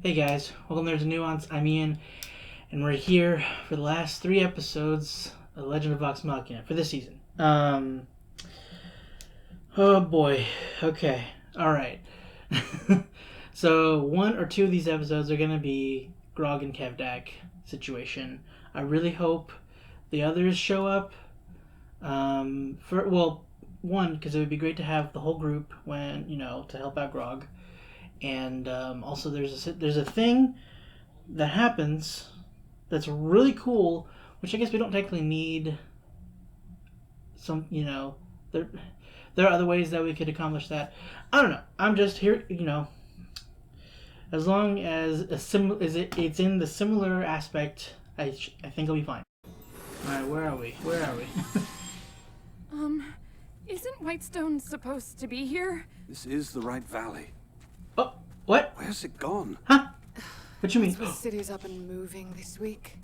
Hey guys, welcome to Nuance. I'm Ian, and we're here for the last 3 episodes of The Legend of Vox Machina for this season. Oh boy. Okay. Alright. So, 1 or 2 of these episodes are going to be Grog and Kevdak situation. I really hope the others show up. One, because it would be great to have the whole group when, to help out Grog. And also there's a thing that happens that's really cool, which I guess we don't technically need there are other ways that we could accomplish that. I don't know. I'm just here, as long as it's in the similar aspect, I think I'll be fine. Alright, where are we? Isn't Whitestone supposed to be here? This is the right valley. Oh, what? Where's it gone? Huh? What you mean? The city's up and moving this week.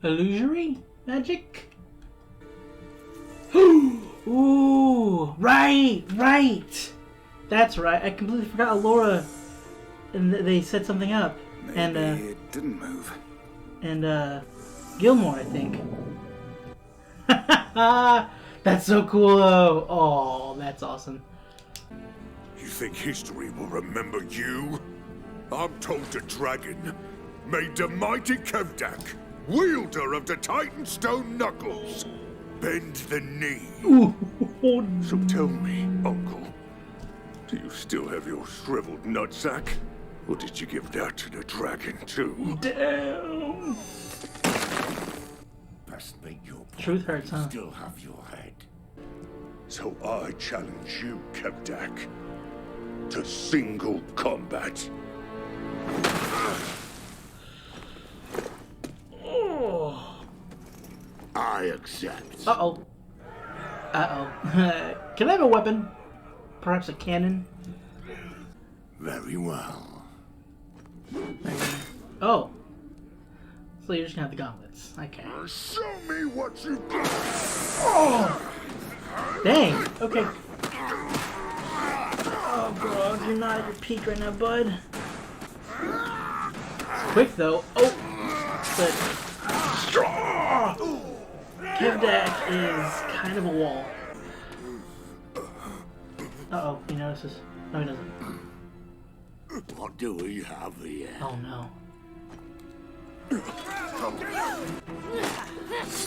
Illusory magic? Ooh, right. That's right. I completely forgot Laura, and they set something up. Maybe and it didn't move. And Gilmore, I think. That's so cool, though. Oh, that's awesome. You think history will remember you? I'm told the dragon made the mighty Kevdak, wielder of the Titan Stone Knuckles, bend the knee. Ooh. So tell me, Uncle, do you still have your shriveled nutsack? Or did you give that to the dragon too? Damn. Best make your point. Truth hurts, huh? Still have your head. So I challenge you, Kevdak, to single combat. Oh. I accept. Uh-oh. Can I have a weapon? Perhaps a cannon? Very well. Oh. So you're just gonna have the gauntlets. Okay. Show me what you got. Oh! Dang. Okay. Oh, bro, you're not at your peak right now, bud. It's quick, though. Oh! But... Straw! Kevdak is kind of a wall. Uh-oh, he notices. No, he doesn't. What do we have here? Oh, no.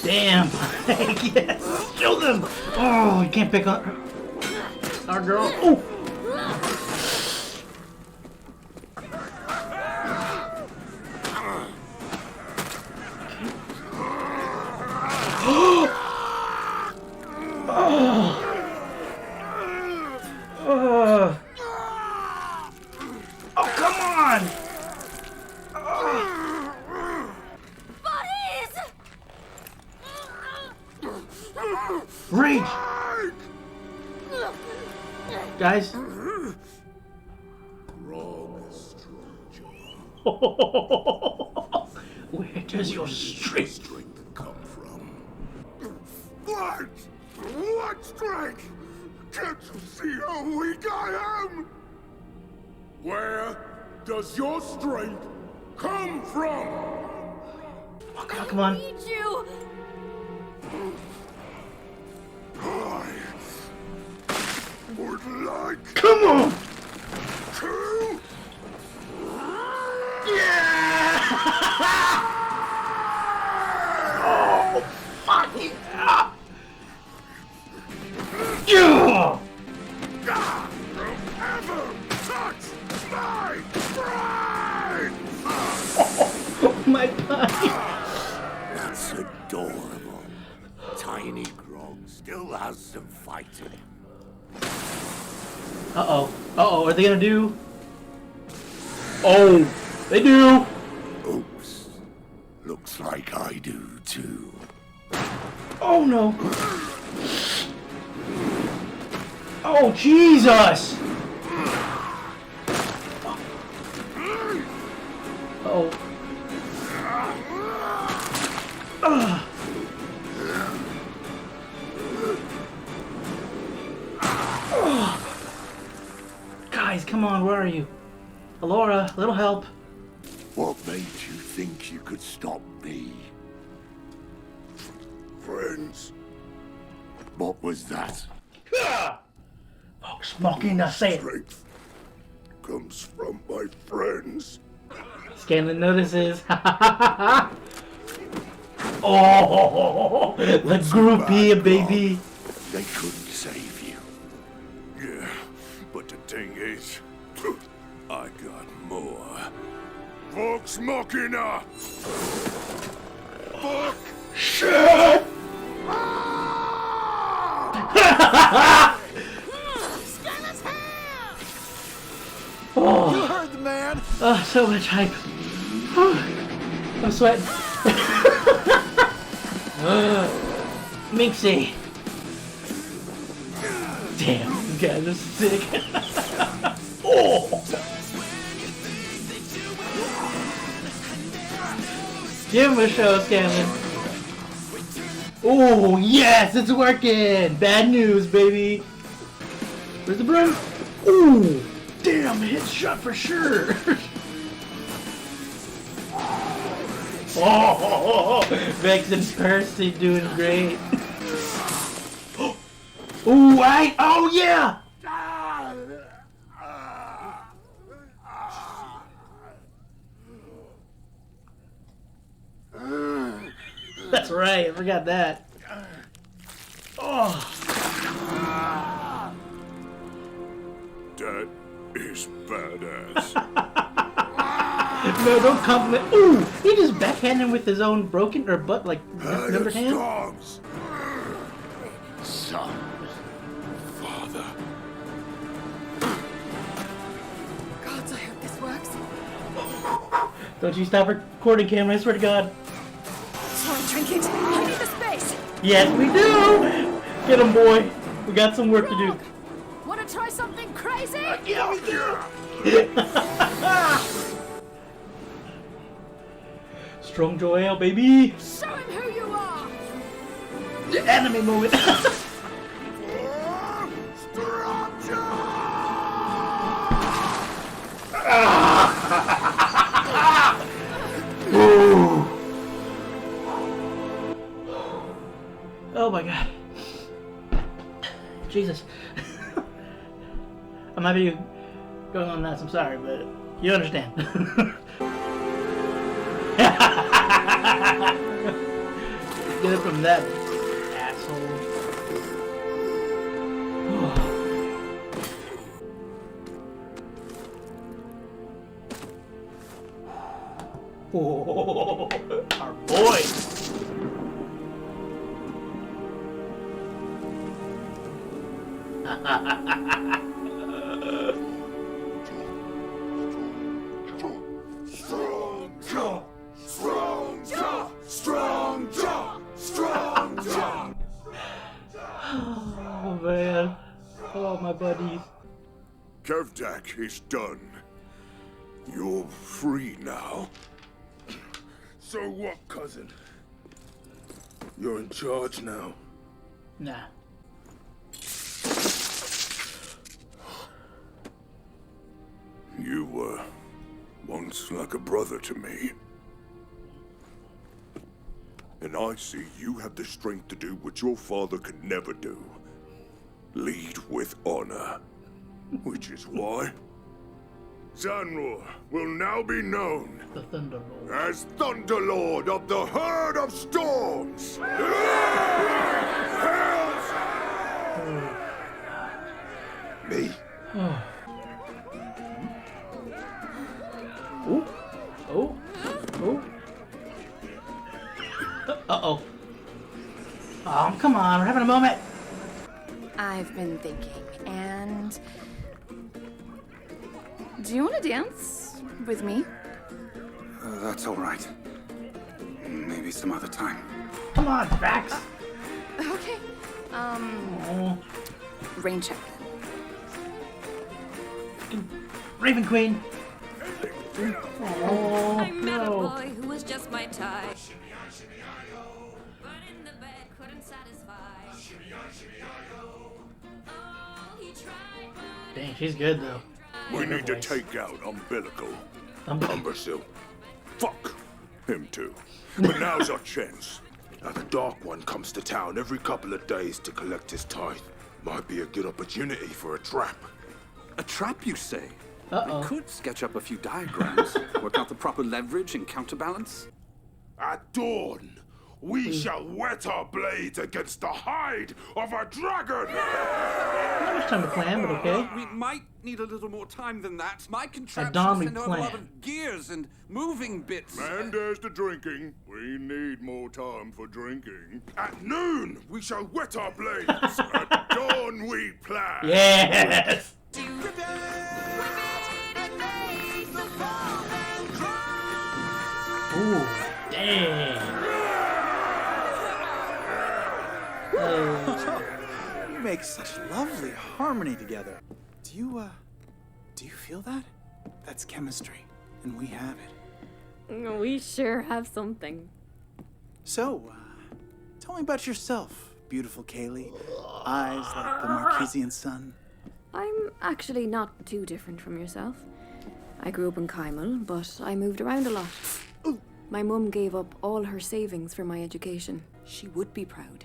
Damn! Yes! Kill them! Oh, you can't pick on our girl. Oh! Oh, come on! Rage! Guys? Where does your strength come from? What? What strength? Can't you see how weak I am? Where does your strength come from? Oh, come on. I need you. I would like... Come on! to... Yeah! Oh, fucking hell! Yeah! Don't ever touch my brain! Oh, my body! That's adorable. Tiny Grog still has some fight in him. Uh-oh, are they gonna do? Oh, they do! Oops. Looks like I do too. Oh, no. Oh, Jesus! Uh-oh. Ugh. Guys, come on, where are you? Alora, a little help. What made you think you could stop me? Friends. What was that? Vox Machina, say it. Strength comes from my friends. Scanlan notices. Oh, the groupie, baby. They couldn't save you. Yeah, but the thing is, I got more. Vox Machina! Fuck! Shit! Oh. You heard the man. Oh, so much hype. I'm sweating. Minxie. Damn, you guys are sick. Oh. Give him a show, Scanlan. Oh, yes, it's working. Bad news, baby. Where's the broom? Ooh, damn, hit shot for sure. Oh, Vex and Percy doing great. Ooh, right? Oh, yeah. That's right, I forgot that. Oh. That is badass. No, don't compliment. Ooh, he just backhanded him with his own broken or butt like numbered hand. Storms. Son. Father. Gods, I hope this works. Don't you stop recording, camera! I swear to God. Sorry, Trinket. I need the space. Yes, we do. Get him, boy. We got some work to do. Want to try something crazy? Yeah, we do. Strong Joel, baby. Show him who you are. The anime moment. Oh my God. Jesus. I might be going on nuts, I'm sorry, but you understand. Get it from that asshole. Oh, our boy. Strong jaw! Strong jaw! Strong jaw! Strong jaw! Oh man. Oh, my buddies. Kevdak is done. You're free now. So what, cousin? You're in charge now. Nah. You were once like a brother to me. And I see you have the strength to do what your father could never do. Lead with honor. Which is why Thunderlord will now be known The Thunderlord. as Thunderlord of the Herd of Storms! Me? Ooh. Oh. Oh. Uh-oh. Oh, come on. We're having a moment. I've been thinking, and do you want to dance with me? That's all right. Maybe some other time. Come on, Vax. Okay. Oh. Rain check. Raven Queen. Oh, I met a no. boy who was just my type. But in the bed couldn't satisfy. Oh, he tried, but Dang, she's good, though. We need to take out Umbilical. Um, Umbrasyl. Fuck him too. But now's our chance. Now the Dark One comes to town every couple of days to collect his tithe. Might be a good opportunity for a trap. A trap, you say? Uh-oh. We could sketch up a few diagrams, work out the proper leverage and counterbalance. At dawn, we shall whet our blades against the hide of a dragon! Not much time to plan, but okay. We might need a little more time than that. My dawn contraptions we tend to have a lot plan. of gears and moving bits. And there's the drinking. We need more time for drinking. At noon, we shall whet our blades. At dawn we plan. Yes! Ooh, dang. You make such lovely harmony together. Do you feel that? That's chemistry, and we have it. We sure have something. So, tell me about yourself, beautiful Kaylie. Eyes like the Marquesian sun. I'm actually not too different from yourself. I grew up in Kymel, but I moved around a lot. My mum gave up all her savings for my education. She would be proud.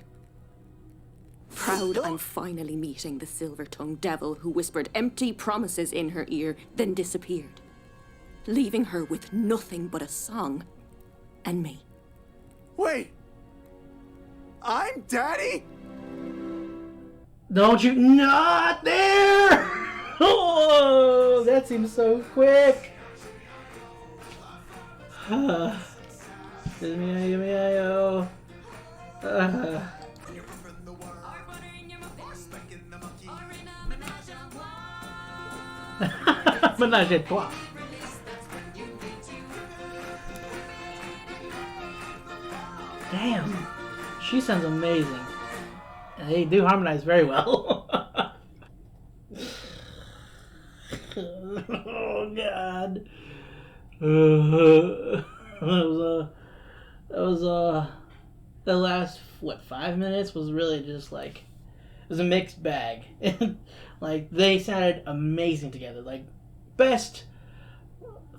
Proud I'm finally meeting the silver-tongued devil who whispered empty promises in her ear, then disappeared, leaving her with nothing but a song and me. Wait! I'm Daddy? Don't you not there? Oh, that seems so quick. Give me a Menage a trois. Damn, she sounds amazing. And they do harmonize very well. Oh God. The last 5 minutes was really just like, it was a mixed bag. Like, they sounded amazing together. Like, best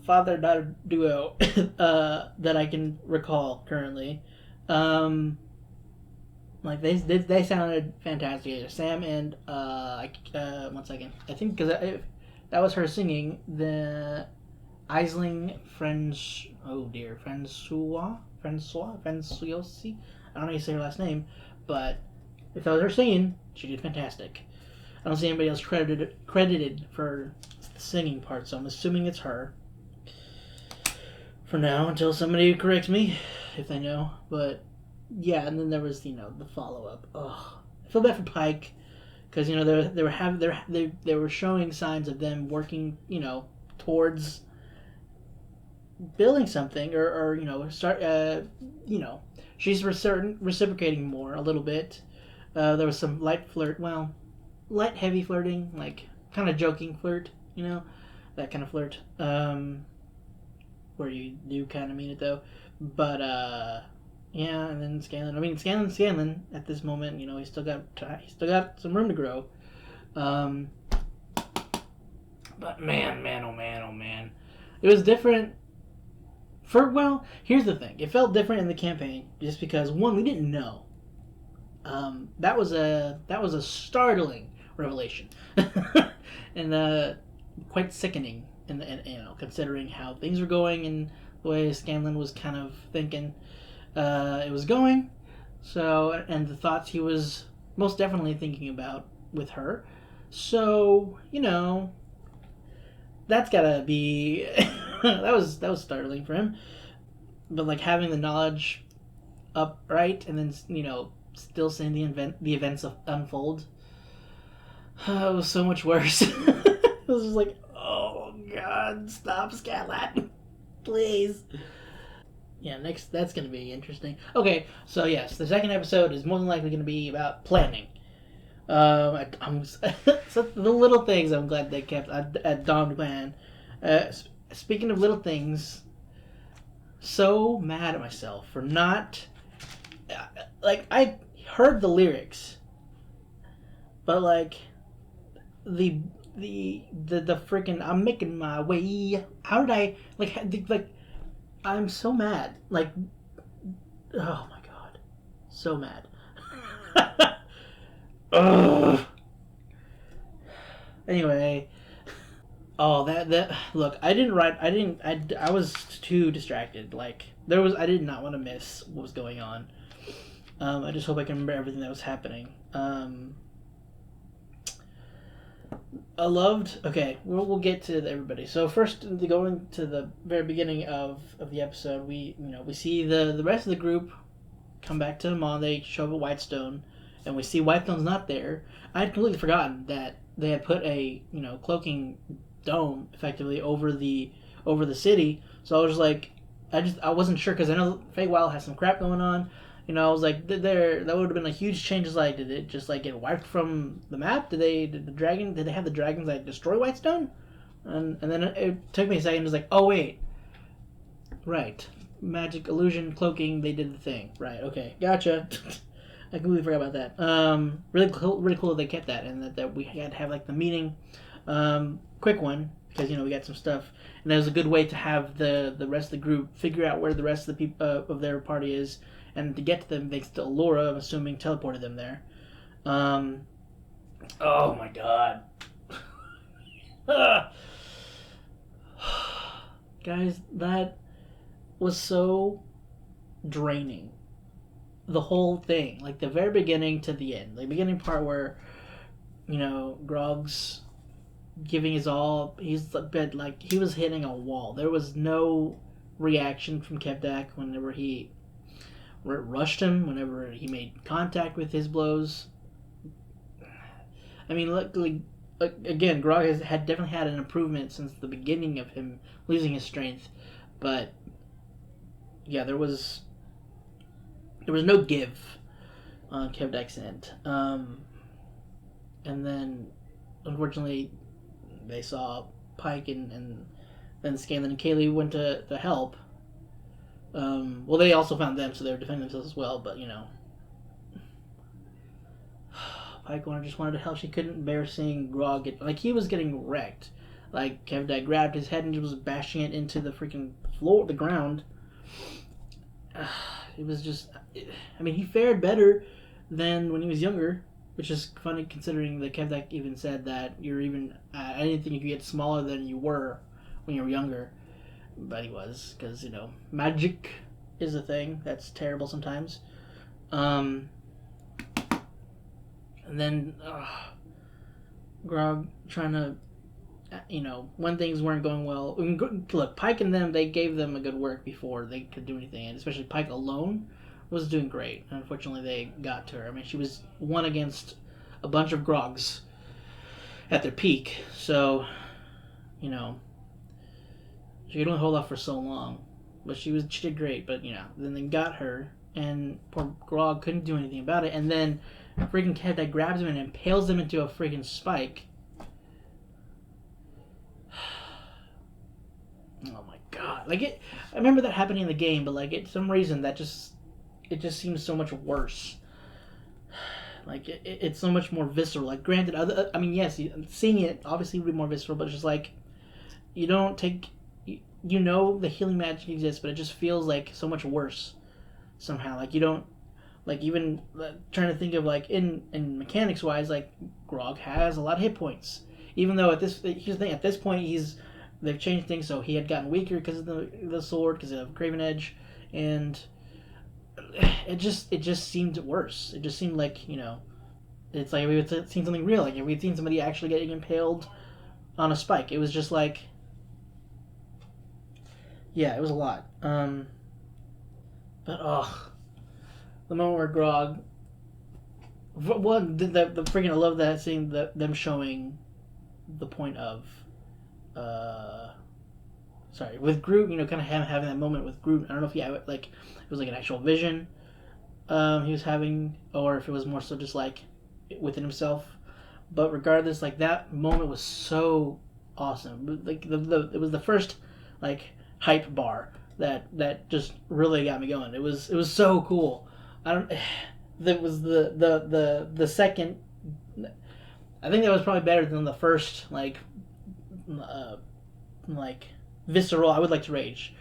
father-daughter duo that I can recall currently. Like, they sounded fantastic together. Sam and 1 second, I think because that was her singing the Aisling French. Oh dear, Francois. I don't know how you say her last name, but if that was her singing, she did fantastic. I don't see anybody else credited for the singing part, so I'm assuming it's her. For now, until somebody corrects me, if they know. But yeah, and then there was the follow up. Oh, I feel bad for Pike because they were showing signs of them working towards building something or start she's reciprocating more a little bit. There was some light heavy flirting, like kind of joking flirt, that kind of flirt, where you do kind of mean it though. But yeah, and then Scanlan at this moment, he's still got some room to grow. But man, oh man, it was different. Here's the thing. It felt different in the campaign just because, one, we didn't know. That was a startling revelation, and quite sickening. And considering how things were going and the way Scanlan was kind of thinking it was going, so and the thoughts he was most definitely thinking about with her. So that's gotta be that was startling for him. But like having the knowledge upright and then still seeing the events unfold, it was so much worse. It was just like, oh God, stop, Scanlan, please. Yeah, that's gonna be interesting. Okay, so yes, the second episode is more than likely gonna be about planning. So the little things I'm glad they kept at Dawn Plan. Speaking of little things, so mad at myself for not I heard the lyrics, but the freaking I'm making my way. How did I I'm so mad. Like, oh my god, so mad. Ugh. Anyway, oh that look, I was too distracted. Like I did not want to miss what was going on. I just hope I can remember everything that was happening. I loved. Okay, we'll get to everybody. So first, going to the very beginning of the episode, we see the rest of the group come back to the mall. They show up at Whitestone, and we see Whitestone's not there. I had completely forgotten that they had put a cloaking dome effectively over the city. So I was like, I wasn't sure because I know Feywild has some crap going on. I was like, that would have been a huge change. Like, did it just like get wiped from the map? Did they have the dragons like destroy Whitestone? And then it took me a second. It was like, oh wait, right, magic illusion cloaking. They did the thing, right? Okay, gotcha. I completely forgot about that. Really cool that they kept that, and that we had to have like the meeting, quick one because we got some stuff, and that was a good way to have the rest of the group figure out where the rest of the people of their party is. And to get to them, thanks to Laura, I'm assuming, teleported them there. Oh my god. Guys, that was so draining. The whole thing. Like, the very beginning to the end. The beginning part where, Grog's giving his all. He's like, he was hitting a wall. There was no reaction from Kevdak whenever he rushed him, whenever he made contact with his blows. I mean, luckily, again, Grog had definitely had an improvement since the beginning of him losing his strength, but yeah, there was no give on Kevdak's end. And then, unfortunately, they saw Pike and then Scanlan and Kaylie went to help. Well, they also found them, so they were defending themselves as well, but, Pike just wanted to help. She couldn't bear seeing Grog he was getting wrecked. Like, Kevdak grabbed his head and just was bashing it into the freaking the ground. It was just, he fared better than when he was younger, which is funny considering that Kevdak even said that I didn't think you could get smaller than you were when you were younger. But he was, because, magic is a thing that's terrible sometimes. And then, Grog trying to, when things weren't going well. Look, Pike and them, they gave them a good work before they could do anything, and especially Pike alone was doing great. Unfortunately, they got to her. She was one against a bunch of Grogs at their peak, so, she could only hold off for so long, but she did great. But then they got her, and poor Grog couldn't do anything about it. And then freaking Kevdak grabs him and impales him into a freaking spike. Oh my god! I remember that happening in the game, but for some reason it just seems so much worse. It's so much more visceral. Granted, yes, seeing it obviously would be more visceral, but it's just you don't take. The healing magic exists, but it just feels so much worse somehow. You don't even trying to think of in mechanics wise, Grog has a lot of hit points. Even though here's the thing, at this point they've changed things, so he had gotten weaker because of the sword, because of Craven Edge, and it just seemed worse. It just seemed it's like we had seen something real, if we'd seen somebody actually getting impaled on a spike. It was just yeah, it was a lot. But the moment where Grog, the freaking, I love that seeing them showing the point of, with Groot, kind of having that moment with Groot. I don't know if it was an actual vision, he was having, or if it was more so just within himself. But regardless, that moment was so awesome. It was the first hype bar that just really got me going. It was so cool. That was the second. I think that was probably better than the first visceral. I would like to rage.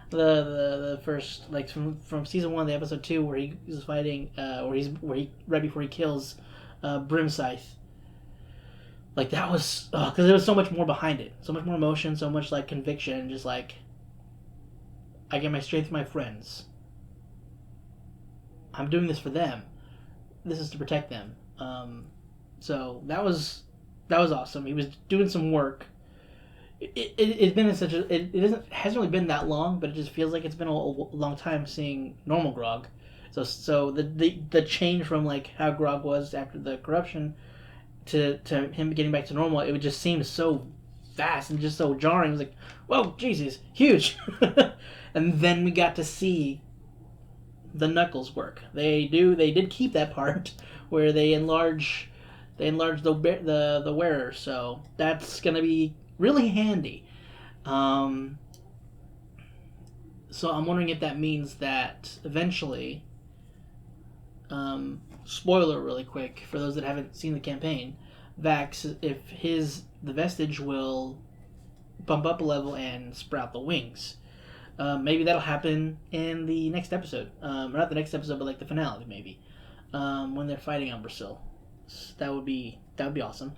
the first, like, from season 1, the episode 2, where he was fighting, where he right before he kills Brimscythe. Like, that was, because there was so much more behind it, so much more emotion, so much like conviction, just like, I get my strength from my friends. I'm doing this for them. This is to protect them. So that was awesome. He was doing some work. It's been in such a hasn't really been that long, but it just feels like it's been a long time seeing normal Grog. So the change from like how Grog was after the corruption to him getting back to normal, it would just seem so fast and just so jarring. It was like, whoa, Jesus, huge. And then we got to see the Knuckles work. They did keep that part where they enlarge the wearer, so that's gonna be really handy. So I'm wondering if that means that eventually, spoiler really quick for those that haven't seen the campaign, Vax, if the vestige will bump up a level and sprout the wings. Maybe that'll happen in the next episode. Or not the next episode, but like the finale, maybe. When they're fighting Umbrasyl. That would be awesome.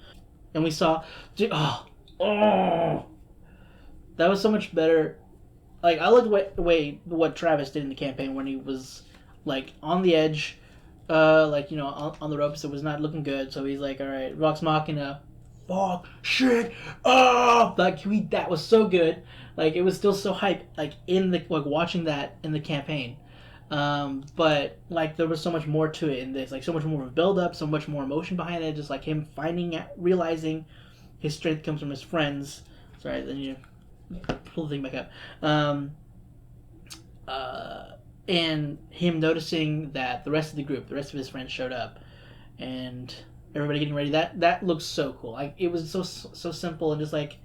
And we saw... that was so much better. Like, I liked the way what Travis did in the campaign when he was, like, on the edge, like, you know, on the ropes. It was not looking good. So he's like, all right, Vox Machina. Fuck, shit, like, that was so good. Like, it was still so hype, like, watching that in the campaign. But, like, there was so much more to it in this. Like, so much more of a build-up, so much more emotion behind it. Just, like, him realizing his strength comes from his friends. Sorry, then you pull the thing back up. And him noticing that the rest of the group, the rest of his friends showed up. And everybody getting ready. That looks so cool. Like, it was so simple and just, like,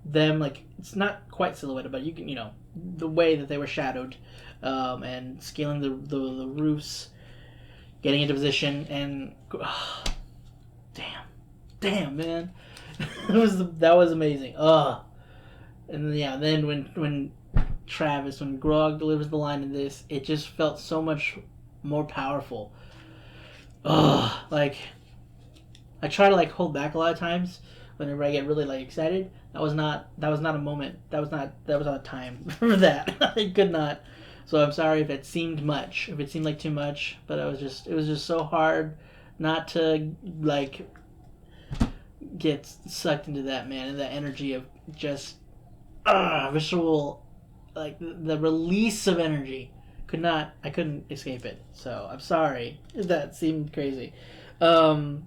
them, like, it's not quite silhouetted, but you can, you know, the way that they were shadowed, and scaling the roofs, getting into position, and damn man, that was amazing. And then when Grog delivers the line in this, it just felt so much more powerful. Like, I try to, like, hold back a lot of times whenever I get really, like, excited. That was not a moment. That was not a time for that. I could not. So I'm sorry if it seemed much, if it seemed like too much, but it was just so hard not to, like, get sucked into that, man, and that energy of just visceral, like, the release of energy. I couldn't escape it. So I'm sorry if that seemed crazy. All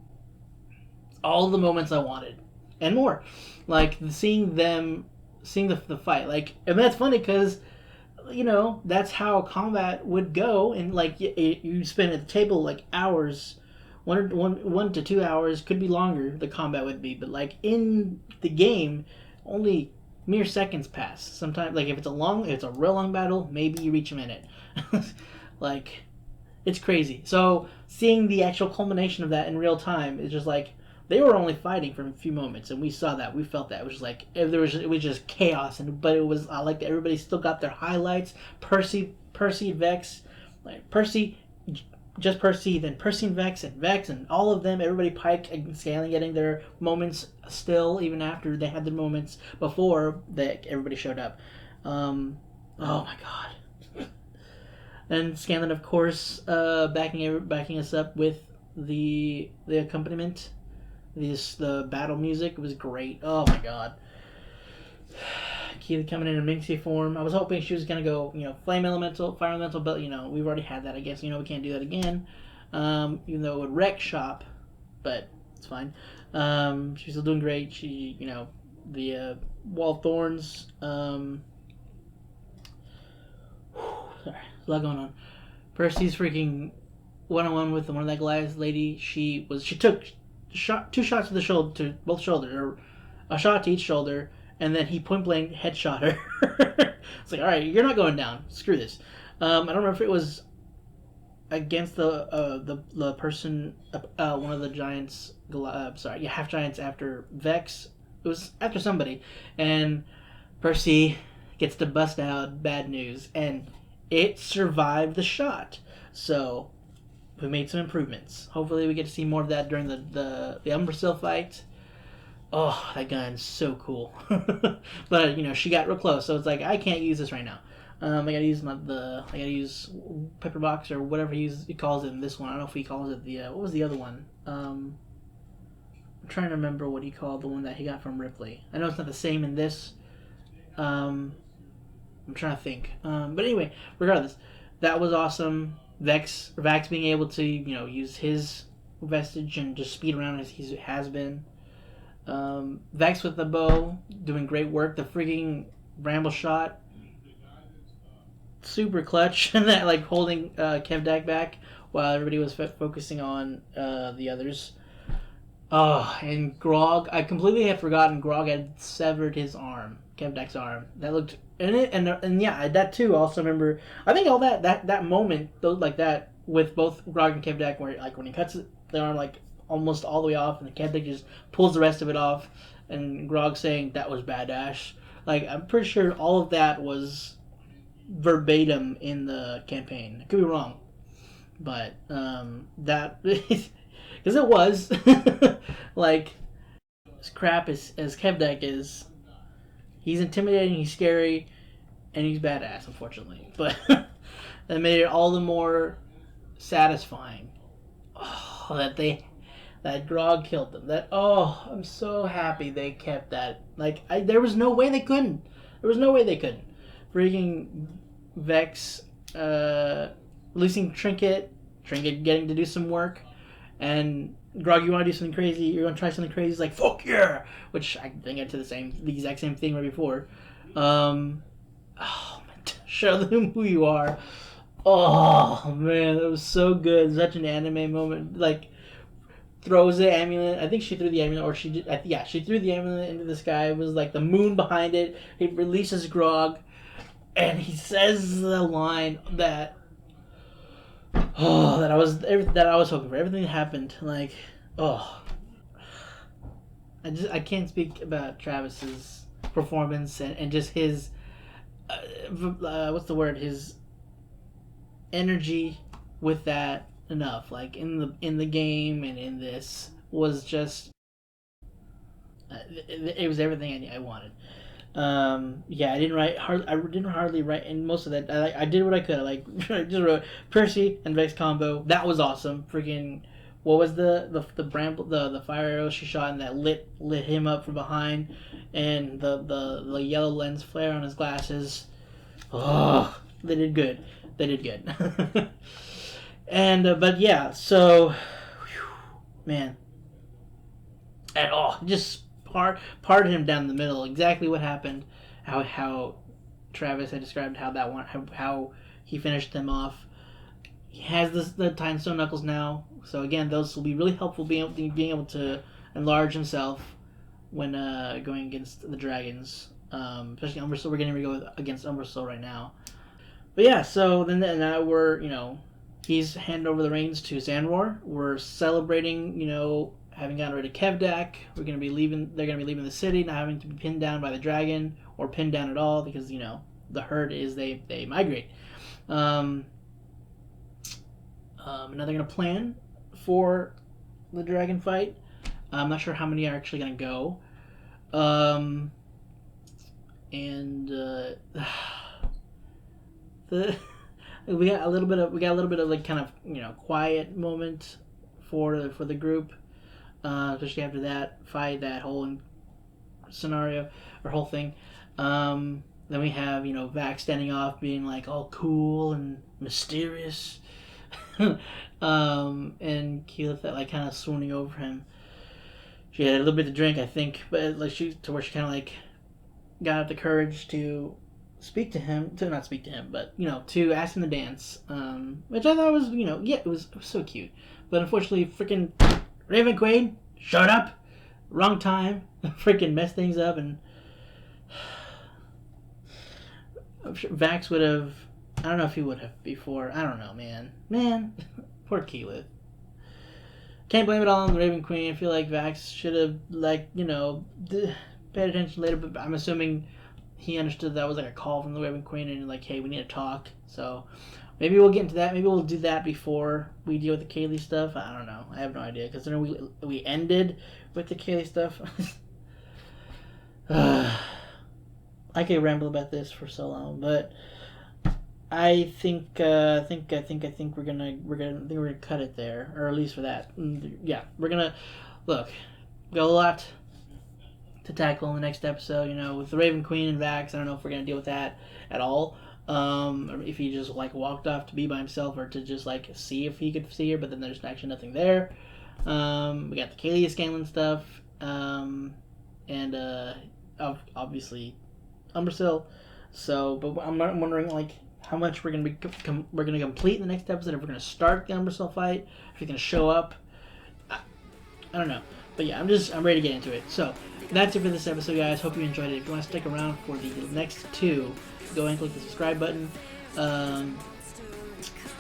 the moments I wanted and more, like seeing the fight, like, and that's funny because, you know, that's how combat would go, and like you spend at the table like hours, 1 to 2 hours, could be longer. The combat would be, but like in the game, only mere seconds pass. Sometimes, like, if it's a real long battle, maybe you reach a minute. Like, it's crazy. So seeing the actual culmination of that in real time is just like, they were only fighting for a few moments, and we saw that, we felt that. It was just like, it was just chaos, but it was, I like that everybody still got their highlights. Percy, Vex, like Percy, just Percy, then Percy and Vex and all of them, everybody, Pike and Scanlan getting their moments still, even after they had their moments before everybody showed up. Oh my god. And Scanlan, of course, backing us up with the accompaniment. The battle music was great. Oh my god. Keyleth coming in Minxie form. I was hoping she was going to go, you know, flame elemental, fire elemental, but, you know, we've already had that, I guess. You know, we can't do that again. Even though it would wreck shop, but it's fine. She's still doing great. She, you know, the Wall of Thorns. Sorry, there's a lot going on. Percy's freaking one-on-one with one of that Goliath lady. She took 2 shots to the shoulder, to both shoulders, or a shot to each shoulder, and then he point blank headshot her. It's like, all right, you're not going down. Screw this. I don't remember if it was against the person, one of the giants, half giants after Vex. It was after somebody, and Percy gets to bust out bad news, and it survived the shot. So we made some improvements. Hopefully we get to see more of that during the Umbrasyl fight. Oh, that gun's so cool. But, you know, she got real close, so it's like, I can't use this right now. I gotta use Pepperbox or whatever he calls it in this one. I don't know if he calls it the, what was the other one? I'm trying to remember what he called the one that he got from Ripley. I know it's not the same in this. I'm trying to think. But anyway, regardless, that was awesome. Vax being able to, you know, use his vestige and just speed around as he has been. Vex with the bow, doing great work. The freaking bramble shot, super clutch, and that like holding Kevdak back while everybody was focusing on the others. Oh, and Grog, I completely had forgotten Grog had severed his arm, Kevdak's arm. That looked in it, and yeah, that too. Also remember, I think all that moment, like that with both Grog and Kevdak, where like when he cuts the arm like almost all the way off, and the Kevdak just pulls the rest of it off, and Grog saying that was badass. Like, I'm pretty sure all of that was verbatim in the campaign. I could be wrong, but that because it was like as crap as Kevdak is. He's intimidating, he's scary, and he's badass, unfortunately. But that made it all the more satisfying. Oh, that Grog killed them. I'm so happy they kept that. Like, there was no way they couldn't. There was no way they couldn't. Freaking Vex releasing Trinket getting to do some work, and Grog, you want to do something crazy? You want to try something crazy? He's like, fuck yeah! Which I think I did the exact same thing right before. Show them who you are. Oh man, that was so good. Such an anime moment. Like, throws the amulet. I think she threw the amulet, or she did. Yeah, she threw the amulet into the sky. It was like the moon behind it. He releases Grog, and he says the line that I was hoping for. Everything that happened, like, I can't speak about Travis's performance and just his what's the word? His energy with that enough. Like in the game and in this was just it was everything I wanted. I didn't hardly write in most of that. I did what I could. I just wrote Percy and Vex combo. That was awesome. Freaking, what was the bramble, the fire arrow she shot and that lit him up from behind, and the yellow lens flare on his glasses. Oh, they did good. And but yeah, so man, and just parted him down the middle. Exactly what happened. How Travis had described how he finished them off. He has the Time Stone Knuckles now, so again, those will be really helpful being able to enlarge himself when going against the dragons, especially Umbrasyl. We're getting ready to go against Umbrasyl right now. But yeah, so then now we're he's handed over the reins to Zanror. We're celebrating having gotten rid of Kevdak. They're gonna be leaving the city, not having to be pinned down by the dragon or pinned down at all, because the herd is they migrate. Now they're gonna plan for the dragon fight. I'm not sure how many are actually gonna go. We got a little bit of like kind of quiet moment for the group, especially after that fight, that whole scenario or whole thing. Then we have Vax standing off, being like all cool and mysterious, and Keyleth that like kind of swooning over him. She had a little bit to drink, I think, but like she kind of like got up the courage to not speak to him, but to ask him to dance, which I thought was it was so cute. But unfortunately, freaking Raven Queen showed up wrong time, freaking messed things up, and I'm sure Vax would have. I don't know if he would have before. I don't know, man, poor Keyleth. Can't blame it all on the Raven Queen. I feel like Vax should have paid attention later, but I'm assuming he understood that was like a call from the Raven Queen, and like, hey, we need to talk. So maybe we'll get into that. Maybe we'll do that before we deal with the Kaylee stuff. I don't know. I have no idea, because then we ended with the Kaylee stuff. I could ramble about this for so long, but I think we're gonna cut it there, or at least for that. Yeah, we're gonna look. We got a lot to tackle in the next episode. You know, with the Raven Queen and Vax. I don't know if we're gonna deal with that at all. If he just like walked off to be by himself, or to just like see if he could see her, but then there's actually nothing there. We got the Kaylie and Scanlan stuff, and obviously Umbrasyl. So, but I'm wondering like how much we're gonna complete in the next episode. If we're gonna start the Umbrasyl fight, if he's gonna show up, I don't know. But yeah, I'm ready to get into it. So that's it for this episode, guys. Hope you enjoyed it. If you want to stick around for the next two, go and click the subscribe button.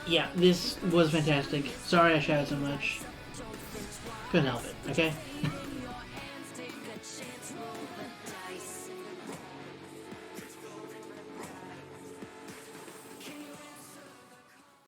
Yeah, this was fantastic. Sorry I shouted so much. Couldn't help it. Okay.